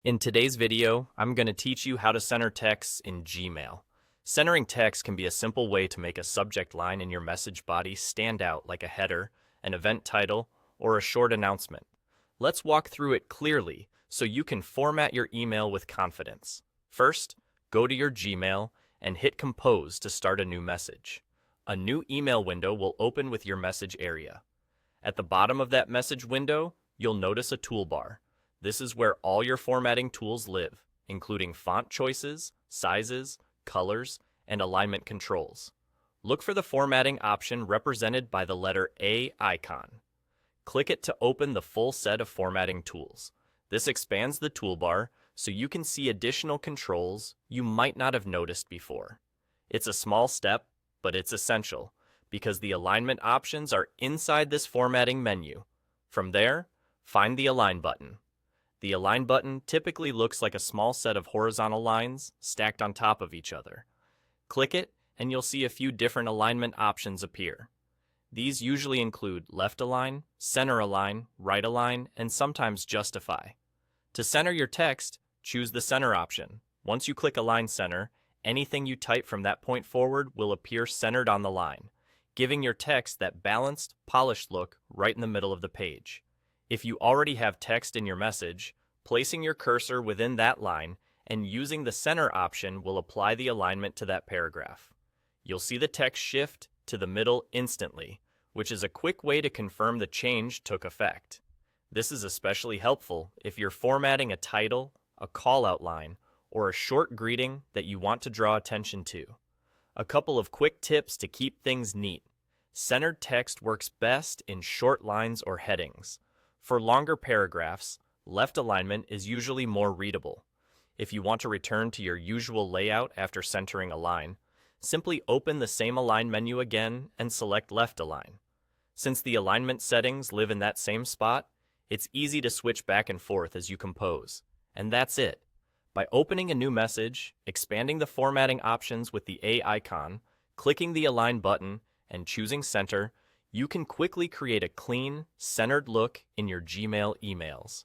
In today's video, I'm going to teach you how to center texts in Gmail. Centering text can be a simple way to make a subject line in your message body stand out like a header, an event title, or a short announcement. Let's walk through it clearly so you can format your email with confidence. First, go to your Gmail and hit Compose to start a new message. A new email window will open with your message area. At the bottom of that message window, you'll notice a toolbar. This is where all your formatting tools live, including font choices, sizes, colors, and alignment controls. Look for the formatting option represented by the letter A icon. Click it to open the full set of formatting tools. This expands the toolbar so you can see additional controls you might not have noticed before. It's a small step, but it's essential, because the alignment options are inside this formatting menu. From there, find the Align button. The Align button typically looks like a small set of horizontal lines stacked on top of each other. Click it, and you'll see a few different alignment options appear. These usually include Left Align, Center Align, Right Align, and sometimes Justify. To center your text, choose the Center option. Once you click Align Center, anything you type from that point forward will appear centered on the line, giving your text that balanced, polished look right in the middle of the page. If you already have text in your message, placing your cursor within that line and using the center option will apply the alignment to that paragraph. You'll see the text shift to the middle instantly, which is a quick way to confirm the change took effect. This is especially helpful if you're formatting a title, a call-out line, or a short greeting that you want to draw attention to. A couple of quick tips to keep things neat. Centered text works best in short lines or headings. For longer paragraphs, left alignment is usually more readable. If you want to return to your usual layout after centering a line, simply open the same Align menu again and select Left Align. Since the alignment settings live in that same spot, it's easy to switch back and forth as you compose. And that's it. By opening a new message, expanding the formatting options with the A icon, clicking the Align button, and choosing Center, you can quickly create a clean, centered look in your Gmail emails.